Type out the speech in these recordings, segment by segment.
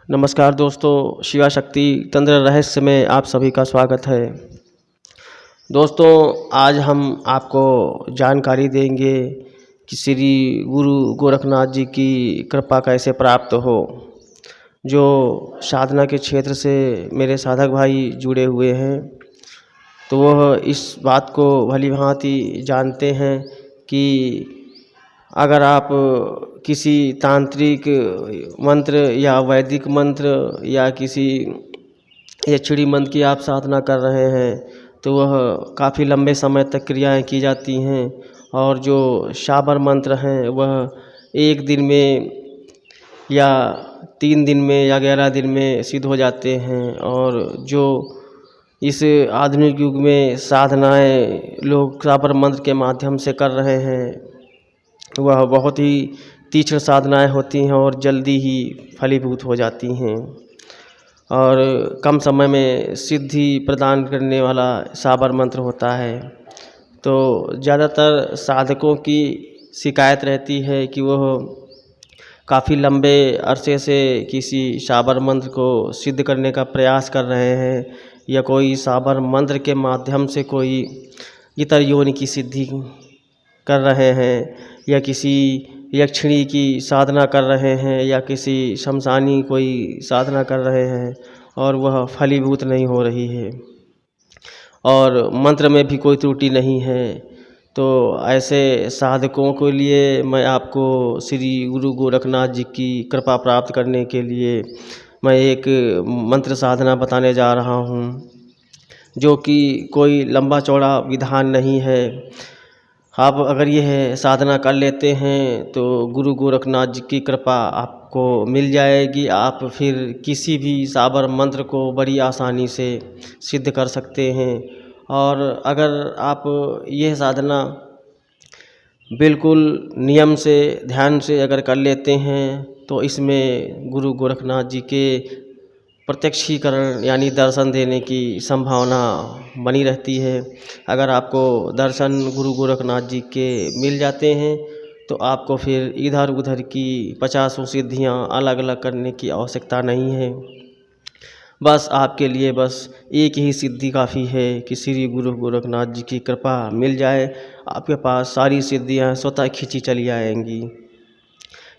नमस्कार दोस्तों, शिवा शक्ति तंत्र रहस्य में आप सभी का स्वागत है। दोस्तों, आज हम आपको जानकारी देंगे कि श्री गुरु गोरखनाथ जी की कृपा कैसे प्राप्त हो। जो साधना के क्षेत्र से मेरे साधक भाई जुड़े हुए हैं, तो वह इस बात को भलीभांति जानते हैं कि अगर आप किसी तांत्रिक मंत्र या वैदिक मंत्र या किसी यक्षिणी मंत्र की आप साधना कर रहे हैं तो वह काफ़ी लंबे समय तक क्रियाएं की जाती हैं, और जो शाबर मंत्र हैं वह 1 दिन में या 3 दिन में या 11 दिन में सिद्ध हो जाते हैं। और जो इस आधुनिक युग में साधनाएं लोग शाबर मंत्र के माध्यम से कर रहे हैं, वह बहुत ही तीक्ष्ण साधनाएं होती हैं और जल्दी ही फलीभूत हो जाती हैं और कम समय में सिद्धि प्रदान करने वाला शाबर मंत्र होता है। तो ज़्यादातर साधकों की शिकायत रहती है कि वह काफ़ी लंबे अरसे से किसी शाबर मंत्र को सिद्ध करने का प्रयास कर रहे हैं, या कोई शाबर मंत्र के माध्यम से कोई इतर योनि की सिद्धि कर रहे हैं, या किसी यक्षिणी की साधना कर रहे हैं, या किसी शमशानी कोई साधना कर रहे हैं और वह फलीभूत नहीं हो रही है और मंत्र में भी कोई त्रुटि नहीं है। तो ऐसे साधकों के लिए मैं आपको श्री गुरु गोरखनाथ जी की कृपा प्राप्त करने के लिए मैं एक मंत्र साधना बताने जा रहा हूँ, जो कि कोई लंबा चौड़ा विधान नहीं है। आप अगर यह साधना कर लेते हैं तो गुरु गोरखनाथ जी की कृपा आपको मिल जाएगी। आप फिर किसी भी शाबर मंत्र को बड़ी आसानी से सिद्ध कर सकते हैं। और अगर आप यह साधना बिल्कुल नियम से ध्यान से अगर कर लेते हैं तो इसमें गुरु गोरखनाथ जी के प्रत्यक्षीकरण यानी दर्शन देने की संभावना बनी रहती है। अगर आपको दर्शन गुरु गोरखनाथ जी के मिल जाते हैं तो आपको फिर इधर उधर की 50 सिद्धियां अलग अलग करने की आवश्यकता नहीं है। बस आपके लिए बस एक ही सिद्धि काफ़ी है कि श्री गुरु गोरखनाथ जी की कृपा मिल जाए, आपके पास सारी सिद्धियां स्वतः खींची चली आएंगी।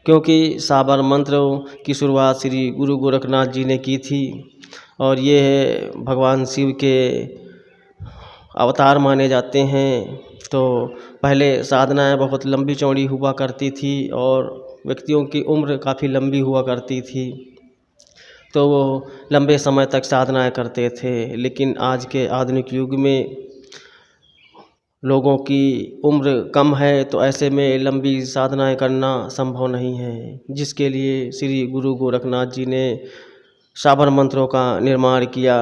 क्योंकि शाबर मंत्रों की शुरुआत श्री गुरु गोरखनाथ जी ने की थी और ये भगवान शिव के अवतार माने जाते हैं। तो पहले साधनाएं बहुत लंबी चौड़ी हुआ करती थी और व्यक्तियों की उम्र काफ़ी लंबी हुआ करती थी, तो वो लंबे समय तक साधनाएं करते थे। लेकिन आज के आधुनिक युग में लोगों की उम्र कम है, तो ऐसे में लंबी साधनाएं करना संभव नहीं है, जिसके लिए श्री गुरु गोरखनाथ जी ने शाबर मंत्रों का निर्माण किया।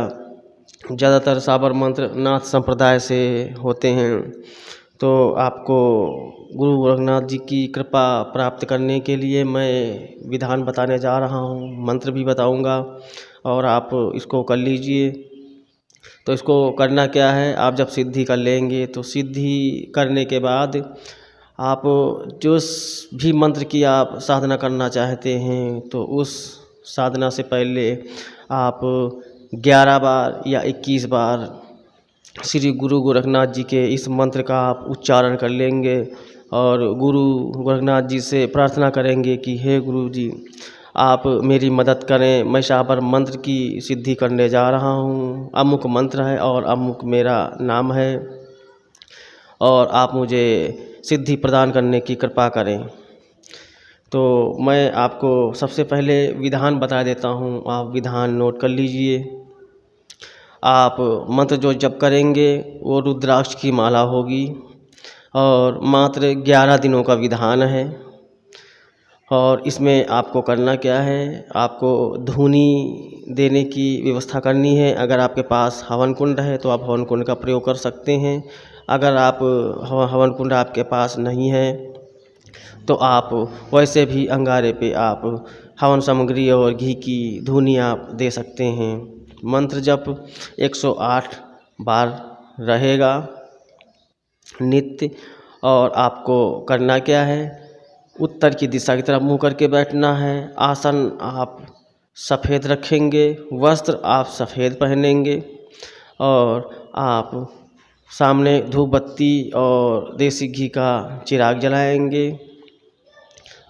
ज़्यादातर शाबर मंत्र नाथ संप्रदाय से होते हैं। तो आपको गुरु गोरखनाथ जी की कृपा प्राप्त करने के लिए मैं विधान बताने जा रहा हूँ, मंत्र भी बताऊँगा और आप इसको कर लीजिए। तो इसको करना क्या है, आप जब सिद्धि कर लेंगे तो सिद्धि करने के बाद आप जो भी मंत्र की आप साधना करना चाहते हैं तो उस साधना से पहले आप 11 बार या 21 बार श्री गुरु गोरखनाथ जी के इस मंत्र का आप उच्चारण कर लेंगे और गुरु गोरखनाथ जी से प्रार्थना करेंगे कि हे गुरु जी, आप मेरी मदद करें, मैं शाबर मंत्र की सिद्धि करने जा रहा हूँ। अमुक मंत्र है और अमुक मेरा नाम है और आप मुझे सिद्धि प्रदान करने की कृपा करें। तो मैं आपको सबसे पहले विधान बता देता हूँ, आप विधान नोट कर लीजिए। आप मंत्र जो जप करेंगे वो रुद्राक्ष की माला होगी और मात्र 11 दिनों का विधान है। और इसमें आपको करना क्या है, आपको धूनी देने की व्यवस्था करनी है। अगर आपके पास हवन कुंड है तो आप हवन कुंड का प्रयोग कर सकते हैं। अगर आप हवन कुंड आपके पास नहीं है तो आप वैसे भी अंगारे पे आप हवन सामग्री और घी की धूनी आप दे सकते हैं। मंत्र जप 108 बार रहेगा नित्य। और आपको करना क्या है, उत्तर की दिशा की तरफ मुँह करके बैठना है। आसन आप सफ़ेद रखेंगे, वस्त्र आप सफ़ेद पहनेंगे और आप सामने धूप बत्ती और देसी घी का चिराग जलाएंगे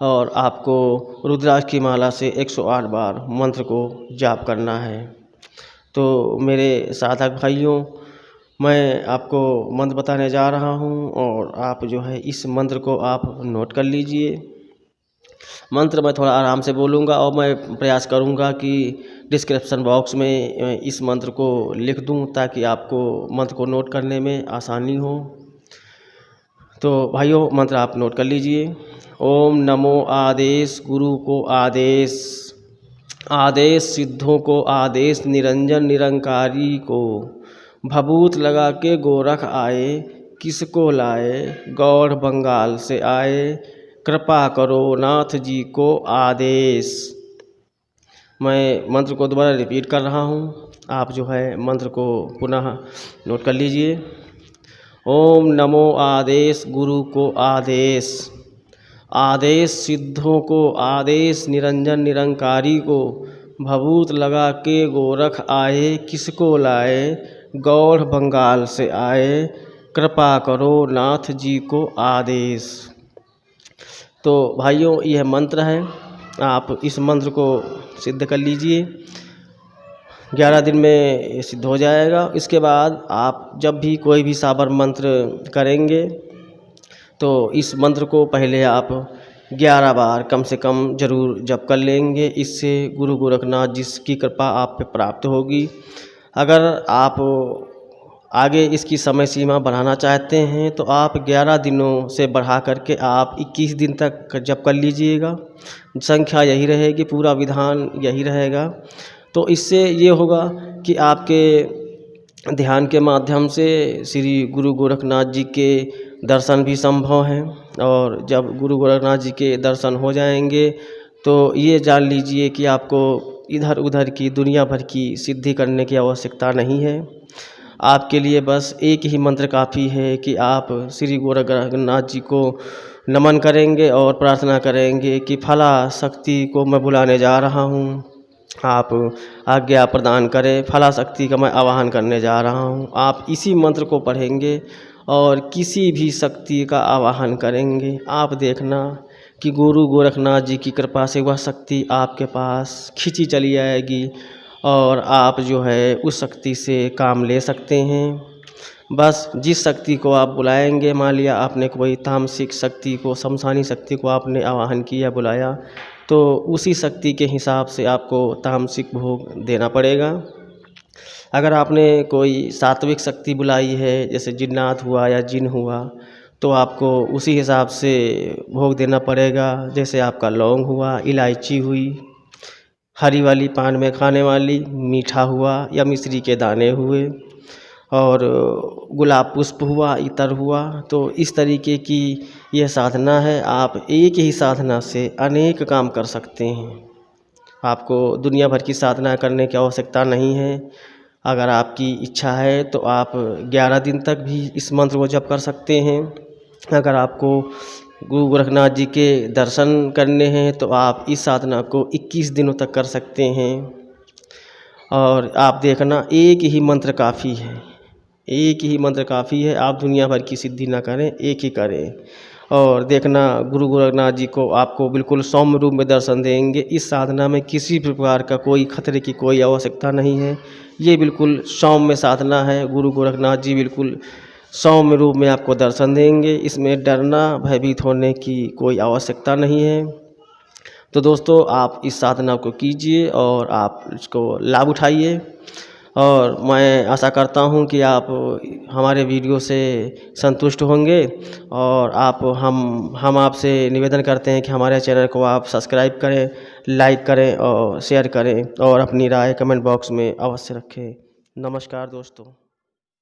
और आपको रुद्राक्ष की माला से 108 बार मंत्र को जाप करना है। तो मेरे साधक भाइयों, मैं आपको मंत्र बताने जा रहा हूं और आप जो है इस मंत्र को आप नोट कर लीजिए। मंत्र मैं थोड़ा आराम से बोलूँगा और मैं प्रयास करूँगा कि डिस्क्रिप्शन बॉक्स में इस मंत्र को लिख दूँ ताकि आपको मंत्र को नोट करने में आसानी हो। तो भाइयों, मंत्र आप नोट कर लीजिए। ओम नमो आदेश गुरु को आदेश, आदेश सिद्धों को आदेश, निरंजन निरंकारी को भभूत लगा के गोरख आए, किसको लाए गौड़ बंगाल से आए, कृपा करो नाथ जी को आदेश। मैं मंत्र को दोबारा रिपीट कर रहा हूँ, आप जो है मंत्र को पुनः नोट कर लीजिए। ओम नमो आदेश गुरु को आदेश, आदेश सिद्धों को आदेश, निरंजन निरंकारी को भभूत लगा के गोरख आए, किसको लाए गौड़ बंगाल से आए, कृपा करो नाथ जी को आदेश। तो भाइयों, यह मंत्र है, आप इस मंत्र को सिद्ध कर लीजिए। 11 दिन में सिद्ध हो जाएगा। इसके बाद आप जब भी कोई भी साबर मंत्र करेंगे तो इस मंत्र को पहले आप 11 बार कम से कम ज़रूर जप कर लेंगे। इससे गुरु गोरखनाथ जी की कृपा आप पे प्राप्त होगी। अगर आप आगे इसकी समय सीमा बढ़ाना चाहते हैं तो आप 11 दिनों से बढ़ा करके आप 21 दिन तक जप कर लीजिएगा। संख्या यही रहेगी, पूरा विधान यही रहेगा। तो इससे ये होगा कि आपके ध्यान के माध्यम से श्री गुरु गोरखनाथ जी के दर्शन भी संभव हैं और जब गुरु गोरखनाथ जी के दर्शन हो जाएंगे तो ये जान लीजिए कि आपको इधर उधर की दुनिया भर की सिद्धि करने की आवश्यकता नहीं है। आपके लिए बस एक ही मंत्र काफ़ी है कि आप श्री गोरखनाथ जी को नमन करेंगे और प्रार्थना करेंगे कि फला शक्ति को मैं बुलाने जा रहा हूँ, आप आज्ञा प्रदान करें, फला शक्ति का मैं आवाहन करने जा रहा हूँ। आप इसी मंत्र को पढ़ेंगे और किसी भी शक्ति का आवाहन करेंगे, आप देखना कि गुरु गोरखनाथ जी की कृपा से वह शक्ति आपके पास खींची चली आएगी और आप जो है उस शक्ति से काम ले सकते हैं। बस जिस शक्ति को आप बुलाएंगे, मान लिया आपने कोई तामसिक शक्ति को, शमशानी शक्ति को आपने आवाहन किया, बुलाया, तो उसी शक्ति के हिसाब से आपको तामसिक भोग देना पड़ेगा। अगर आपने कोई सात्विक शक्ति बुलाई है, जैसे जिन्नात हुआ या जिन हुआ, तो आपको उसी हिसाब से भोग देना पड़ेगा। जैसे आपका लौंग हुआ, इलायची हुई, हरी वाली पान में खाने वाली, मीठा हुआ या मिश्री के दाने हुए और गुलाब पुष्प हुआ, इतर हुआ। तो इस तरीके की यह साधना है। आप एक ही साधना से अनेक काम कर सकते हैं। आपको दुनिया भर की साधना करने की आवश्यकता नहीं है। अगर आपकी इच्छा है तो आप 11 दिन तक भी इस मंत्र को जप कर सकते हैं। अगर आपको गुरु गोरखनाथ जी के दर्शन करने हैं तो आप इस साधना को 21 दिनों तक कर सकते हैं। और आप देखना, एक ही मंत्र काफ़ी है, एक ही मंत्र काफ़ी है। आप दुनिया भर की सिद्धि ना करें, एक ही करें। और देखना, गुरु गोरखनाथ जी को आपको बिल्कुल सौम्य रूप में दर्शन देंगे। इस साधना में किसी प्रकार का कोई खतरे की कोई आवश्यकता नहीं है। ये बिल्कुल सौम्य साधना है। गुरु गोरखनाथ जी बिल्कुल सौम्य रूप में आपको दर्शन देंगे। इसमें डरना, भयभीत होने की कोई आवश्यकता नहीं है। तो दोस्तों, आप इस साधना को कीजिए और आप इसको लाभ उठाइए। और मैं आशा करता हूं कि आप हमारे वीडियो से संतुष्ट होंगे और हम आपसे निवेदन करते हैं कि हमारे चैनल को आप सब्सक्राइब करें, लाइक करें और शेयर करें और अपनी राय कमेंट बॉक्स में अवश्य रखें। नमस्कार दोस्तों।